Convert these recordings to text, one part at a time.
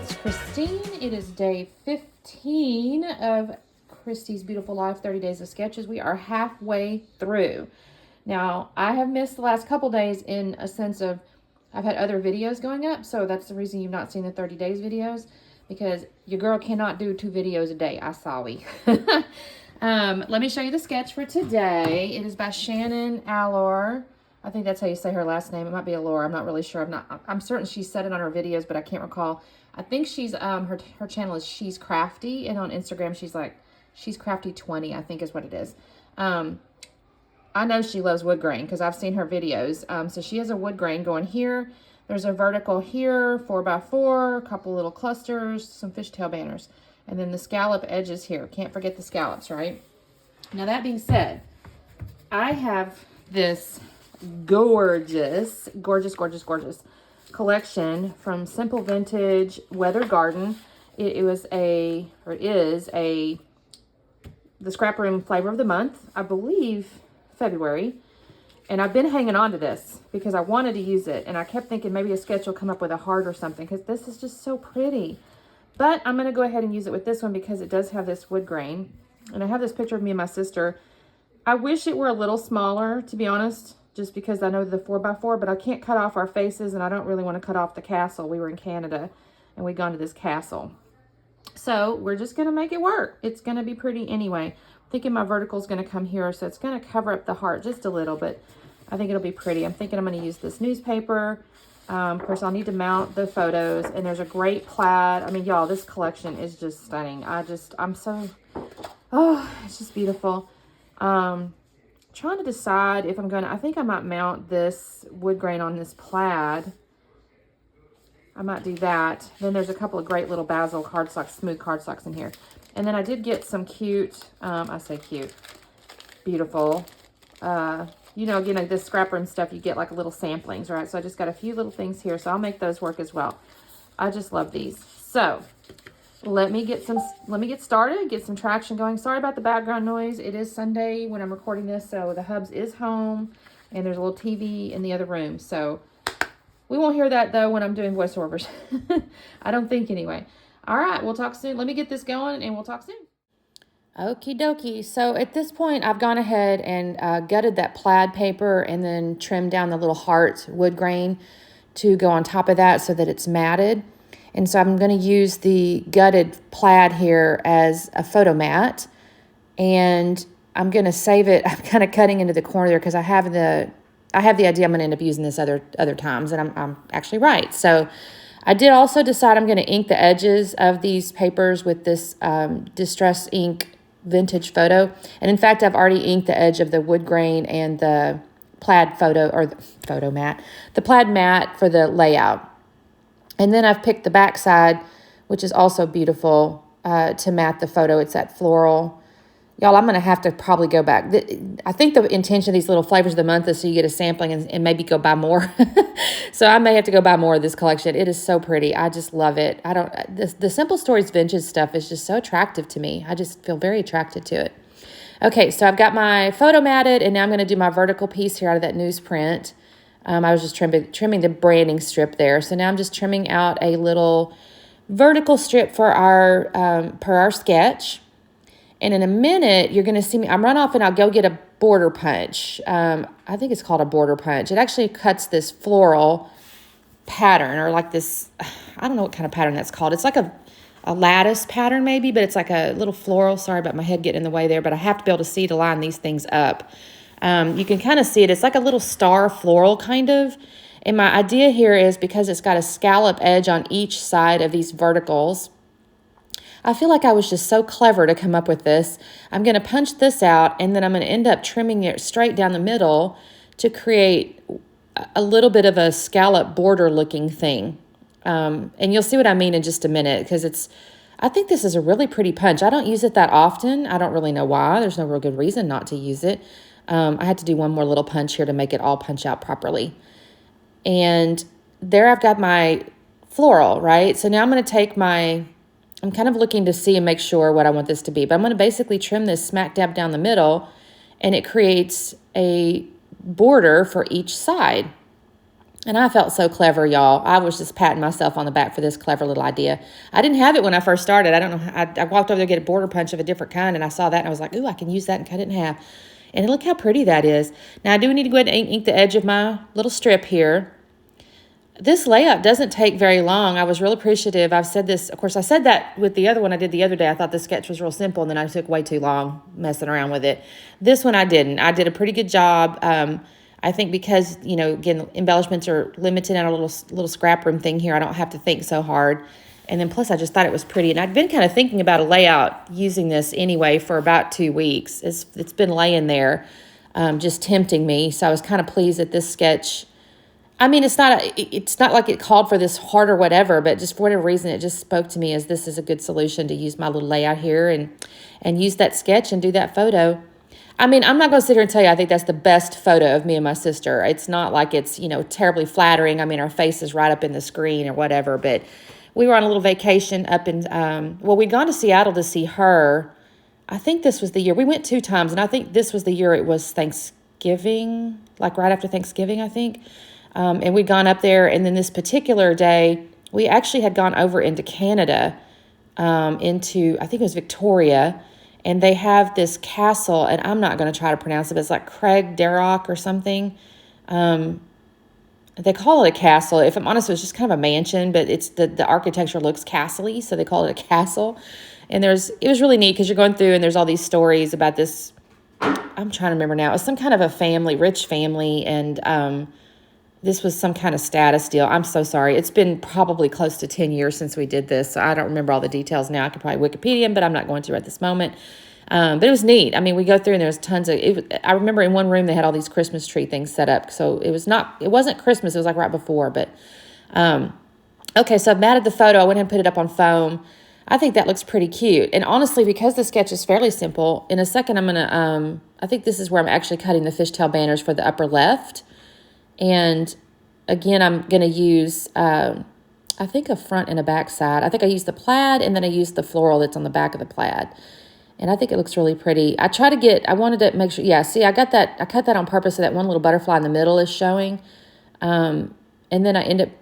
it's Christine. It is day 15 of Christy's Beautiful Life 30 Days of Sketches. We are halfway through. Now, I have missed the last couple days in a sense of I've had other videos going up, so that's the reason you've not seen the 30 days videos, because your girl cannot do 2 videos a day. I sorry. Let me show you the sketch for today. It is by Shannon Allor. I think that's how you say her last name. It might be Allure. I'm not really sure. I'm certain she said it on her videos, but I can't recall. I think she's her channel is She's Crafty, and on Instagram she's like She's Crafty 20, I think is what it is. I know she loves wood grain because I've seen her videos. So she has a wood grain going here. There's a vertical here, 4x4, a couple little clusters, some fishtail banners, and then the scallop edges here. Can't forget the scallops, right? Now that being said, I have this gorgeous collection from Simple Vintage Weather Garden. It is the Scrap Room Flavor of the Month, I believe February. And I've been hanging on to this because I wanted to use it, and I kept thinking maybe a sketch will come up with a heart or something because this is just so pretty. But I'm going to go ahead and use it with this one because it does have this wood grain. And I have this picture of me and my sister. I wish it were a little smaller, to be honest, just because I know the 4x4, but I can't cut off our faces, and I don't really want to cut off the castle. We were in Canada, and we'd gone to this castle. So we're just going to make it work. It's going to be pretty anyway. I'm thinking my vertical is going to come here, so it's going to cover up the heart just a little, but I think it'll be pretty. I'm thinking I'm going to use this newspaper. Of course, I'll need to mount the photos, and there's a great plaid. I mean, y'all, this collection is just stunning. I'm so, it's just beautiful. Trying to decide if I think I might mount this wood grain on this plaid. I might do that. Then there's a couple of great little basil cardstocks, smooth cardstocks in here. And then I did get some cute, I say cute, beautiful, you know, again, like this scrap room stuff, you get like little samplings, right? So I just got a few little things here, so I'll make those work as well. I just love these. So let me get started, get some traction going. Sorry about the background noise. It is Sunday when I'm recording this, so the hubs is home, and there's a little TV in the other room. So we won't hear that, though, when I'm doing voiceovers. I don't think, anyway. All right, we'll talk soon. Let me get this going, and we'll talk soon. Okie dokie. So at this point, I've gone ahead and gutted that plaid paper and then trimmed down the little heart wood grain to go on top of that so that it's matted. And so I'm going to use the gutted plaid here as a photo mat, and I'm going to save it. I'm kind of cutting into the corner there because I have the idea I'm going to end up using this other times, and I'm actually right. So I did also decide I'm going to ink the edges of these papers with this Distress Ink Vintage Photo. And in fact, I've already inked the edge of the wood grain and the plaid photo, or the photo mat, the plaid mat for the layout. And then I've picked the back side, which is also beautiful, to mat the photo. It's that floral. Y'all, I'm going to have to probably go back. I think the intention of these little flavors of the month is so you get a sampling and maybe go buy more. So I may have to go buy more of this collection. It is so pretty. I just love it. The Simple Stories vintage stuff is just so attractive to me. I just feel very attracted to it. Okay, so I've got my photo matted, and now I'm going to do my vertical piece here out of that newsprint. I was just trimming the branding strip there. So now I'm just trimming out a little vertical strip for our sketch. And in a minute, you're going to see me. I'm run off and I'll go get a border punch. I think it's called a border punch. It actually cuts this floral pattern, or like this, I don't know what kind of pattern that's called. It's like a lattice pattern maybe, but it's like a little floral. Sorry about my head getting in the way there, but I have to be able to see to line these things up. You can kind of see it. It's like a little star floral kind of. And my idea here is because it's got a scallop edge on each side of these verticals, I feel like I was just so clever to come up with this. I'm going to punch this out, and then I'm going to end up trimming it straight down the middle to create a little bit of a scallop border looking thing. And you'll see what I mean in just a minute, because I think this is a really pretty punch. I don't use it that often. I don't really know why. There's no real good reason not to use it. I had to do one more little punch here to make it all punch out properly. And there I've got my floral, right? So now I'm going to take I'm kind of looking to see and make sure what I want this to be. But I'm going to basically trim this smack dab down the middle, and it creates a border for each side. And I felt so clever, y'all. I was just patting myself on the back for this clever little idea. I didn't have it when I first started. I don't know. I walked over there to get a border punch of a different kind, and I saw that, and I was like, ooh, I can use that and cut it in half. And look how pretty that is. Now, I do need to go ahead and ink the edge of my little strip here. This layout doesn't take very long. I was real appreciative. I've said this, of course, I said that with the other one I did the other day. I thought the sketch was real simple, and then I took way too long messing around with it. This one I didn't. I did a pretty good job. I think because, you know, again, embellishments are limited in our little scrap room thing here. I don't have to think so hard. And then plus I just thought it was pretty. And I'd been kind of thinking about a layout using this anyway for about 2 weeks. It's been laying there, just tempting me. So I was kind of pleased that this sketch, I mean, it's not like it called for this heart or whatever, but just for whatever reason, it just spoke to me as this is a good solution to use my little layout here and use that sketch and do that photo. I mean, I'm not going to sit here and tell you I think that's the best photo of me and my sister. It's not like it's, you know, terribly flattering. I mean, our face is right up in the screen or whatever, but we were on a little vacation up in, well, we'd gone to Seattle to see her. I think this was the year. We went 2 times, and I think this was the year it was Thanksgiving, like right after Thanksgiving, I think. And we'd gone up there, and then this particular day, we actually had gone over into Canada, into, I think it was Victoria, and they have this castle, and I'm not going to try to pronounce it, but it's like Craig Darroch or something. They call it a castle. If I'm honest, it's just kind of a mansion, but it's the architecture looks castle-y, so they call it a castle. And it was really neat because you're going through, and there's all these stories about this. I'm trying to remember now. It was some kind of a family, rich family, and this was some kind of status deal. I'm so sorry. It's been probably close to 10 years since we did this, so I don't remember all the details now. I could probably Wikipedia them, but I'm not going to at this moment. But it was neat. I mean, we go through and there's tons of, I remember in one room they had all these Christmas tree things set up. So it wasn't Christmas. It was like right before, but, okay. So I've matted the photo. I went ahead and put it up on foam. I think that looks pretty cute. And honestly, because the sketch is fairly simple, in a second, I'm going to, I think this is where I'm actually cutting the fishtail banners for the upper left. And again, I'm going to use, I think a front and a back side. I think I used the plaid, and then I used the floral that's on the back of the plaid. And I think it looks really pretty. I wanted to make sure, yeah, see, I cut that on purpose so that one little butterfly in the middle is showing. And then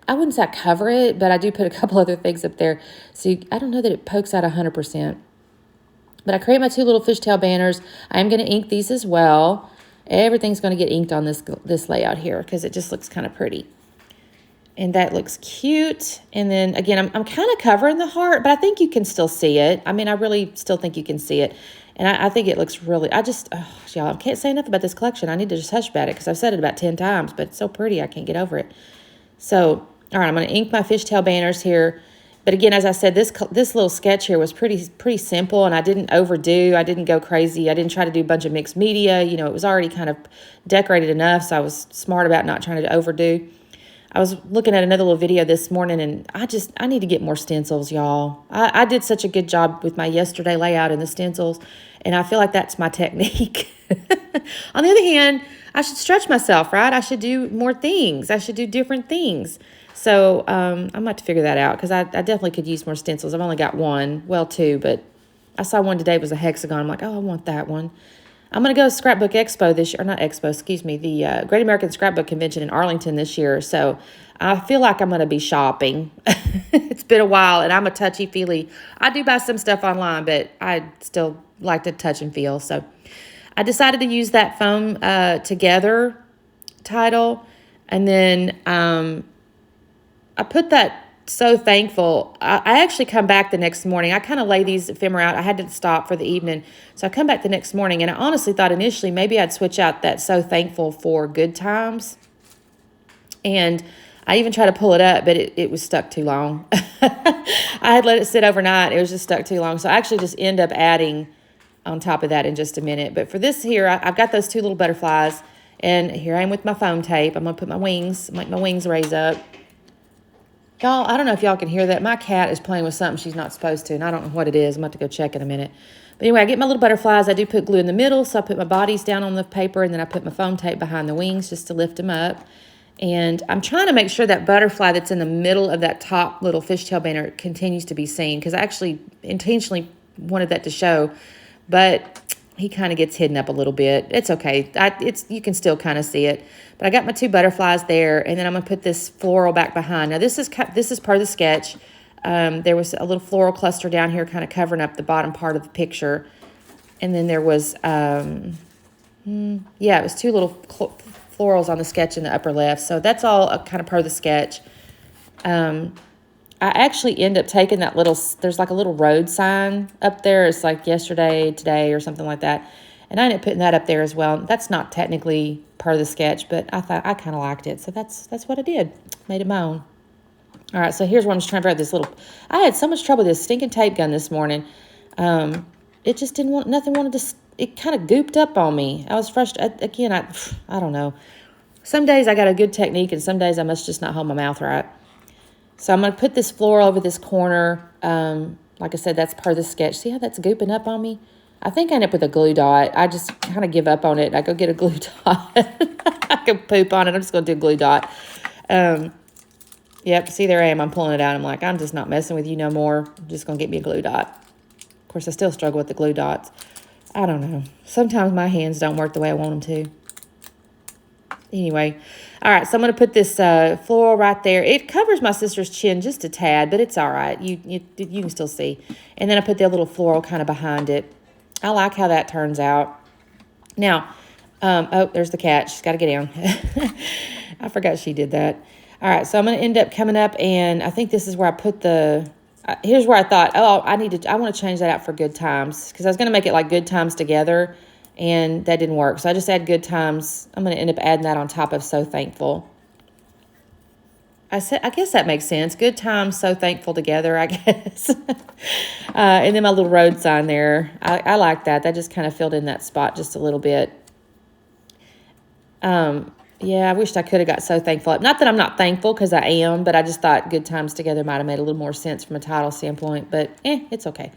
I wouldn't say I cover it, but I do put a couple other things up there. So I don't know that it pokes out 100%. But I create my 2 little fishtail banners. I am going to ink these as well. Everything's going to get inked on this layout here because it just looks kind of pretty. And that looks cute. And then, again, I'm kind of covering the heart, but I think you can still see it. I mean, I really still think you can see it. And I think it looks really, y'all, I can't say enough about this collection. I need to just hush about it because I've said it about 10 times, but it's so pretty, I can't get over it. So, all right, I'm going to ink my fishtail banners here. But again, as I said, this little sketch here was pretty simple, and I didn't overdo. I didn't go crazy. I didn't try to do a bunch of mixed media. You know, it was already kind of decorated enough, so I was smart about not trying to overdo. I was looking at another little video this morning, and I need to get more stencils, y'all. I did such a good job with my yesterday layout and the stencils, and I feel like that's my technique. On the other hand, I should stretch myself, right? I should do more things. I should do different things. So I'm about to figure that out because I definitely could use more stencils. I've only got 1, well, 2, but I saw one today. It was a hexagon. I'm like, oh, I want that one. I'm going to go to Scrapbook Expo this year, or not Expo, excuse me, the Great American Scrapbook Convention in Arlington this year. So I feel like I'm going to be shopping. It's been a while, and I'm a touchy-feely. I do buy some stuff online, but I still like to touch and feel. So I decided to use that foam together title, and then I put that so thankful. I actually come back the next morning. I kind of lay these ephemera out. I had to stop for the evening. So I come back the next morning, and I honestly thought initially maybe I'd switch out that so thankful for good times. And I even tried to pull it up, but it was stuck too long. I had let it sit overnight. It was just stuck too long. So I actually just end up adding on top of that in just a minute. But for this here, I've got those 2 little butterflies. And here I am with my foam tape. I'm going to put my wings, make my wings raise up. Y'all, I don't know if y'all can hear that. My cat is playing with something she's not supposed to, and I don't know what it is. I'm about to go check in a minute. But anyway, I get my little butterflies. I do put glue in the middle, so I put my bodies down on the paper, and then I put my foam tape behind the wings just to lift them up. And I'm trying to make sure that butterfly that's in the middle of that top little fishtail banner continues to be seen, because I actually intentionally wanted that to show. But he kind of gets hidden up a little bit. It's okay. You can still kind of see it. But I got my 2 butterflies there, and then I'm going to put this floral back behind. Now, this is part of the sketch. There was a little floral cluster down here kind of covering up the bottom part of the picture. And then there was, it was 2 little florals on the sketch in the upper left. So that's all kind of part of the sketch. I actually end up taking that there's like a little road sign up there. It's like yesterday, today, or something like that. And I ended up putting that up there as well. That's not technically part of the sketch, but I thought I kind of liked it. So that's what I did. Made it my own. All right, so here's what I'm just trying to figure out this little... I had so much trouble with this stinking tape gun this morning. It just nothing wanted to... It kind of gooped up on me. I was frustrated. Again, I don't know. Some days I got a good technique, and some days I must just not hold my mouth right. So I'm going to put this floral over this corner. Like I said, that's part of the sketch. See how that's gooping up on me? I think I end up with a glue dot. I just kind of give up on it. I go get a glue dot. I can poop on it. I'm just going to do a glue dot. Yep, see, there I am. I'm pulling it out. I'm like, I'm just not messing with you no more. I'm just going to get me a glue dot. Of course, I still struggle with the glue dots. I don't know. Sometimes my hands don't work the way I want them to. Anyway, all right, so I'm going to put this floral right there. It covers my sister's chin just a tad, but it's all right. You can still see. And then I put the little floral kind of behind it. I like how that turns out. Now, oh, there's the cat. She's got to get down. I forgot she did that. All right, so I'm going to end up coming up, and I think this is where I put the... here's where I thought, I want to change that out for good times, because I was going to make it like good times together, and that didn't work. So I just add good times. I'm going to end up adding that on top of So Thankful. I guess that makes sense. Good times, So Thankful together, I guess. And then my little road sign there. I like that. That just kind of filled in that spot just a little bit. Yeah, I wished I could have got So Thankful up. Not that I'm not thankful, because I am, but I just thought good times together might have made a little more sense from a title standpoint. But, it's okay.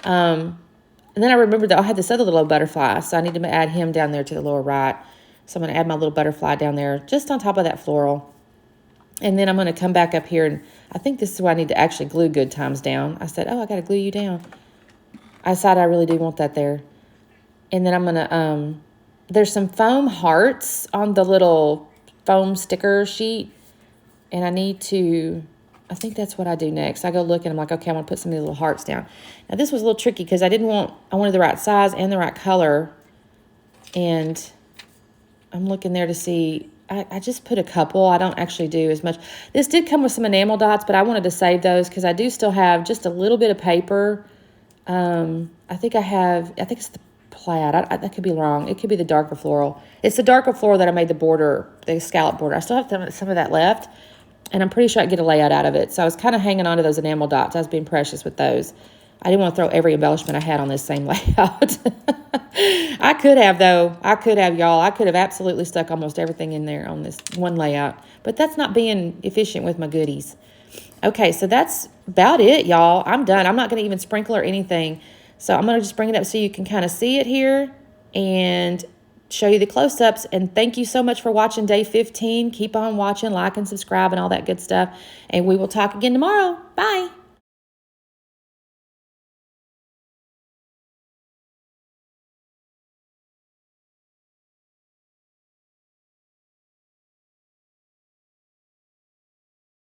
And then I remembered that I had this other little butterfly, so I need to add him down there to the lower right. So I'm going to add my little butterfly down there just on top of that floral. And then I'm going to come back up here, and I think this is where I need to actually glue good times down. I said, I got to glue you down. I decided I really do want that there. And then I'm going to, there's some foam hearts on the little foam sticker sheet. And I think that's what I do next. I go look, and I'm like, okay, I'm going to put some of these little hearts down. Now, this was a little tricky because I wanted the right size and the right color. And I'm looking there to see... I just put a couple. I don't actually do as much. This did come with some enamel dots, but I wanted to save those because I do still have just a little bit of paper. I think it's the plaid. I could be wrong. It could be the darker floral. It's the darker floral that I made the border, the scallop border. I still have some of that left, and I'm pretty sure I can get a layout out of it. So I was kind of hanging on to those enamel dots. I was being precious with those. I didn't want to throw every embellishment I had on this same layout. I could have, y'all. I could have absolutely stuck almost everything in there on this one layout. But that's not being efficient with my goodies. Okay, so that's about it, y'all. I'm done. I'm not going to even sprinkle or anything. So I'm going to just bring it up so you can kind of see it here and show you the close-ups. And thank you so much for watching day 15. Keep on watching, like and subscribe and all that good stuff. And we will talk again tomorrow. Bye.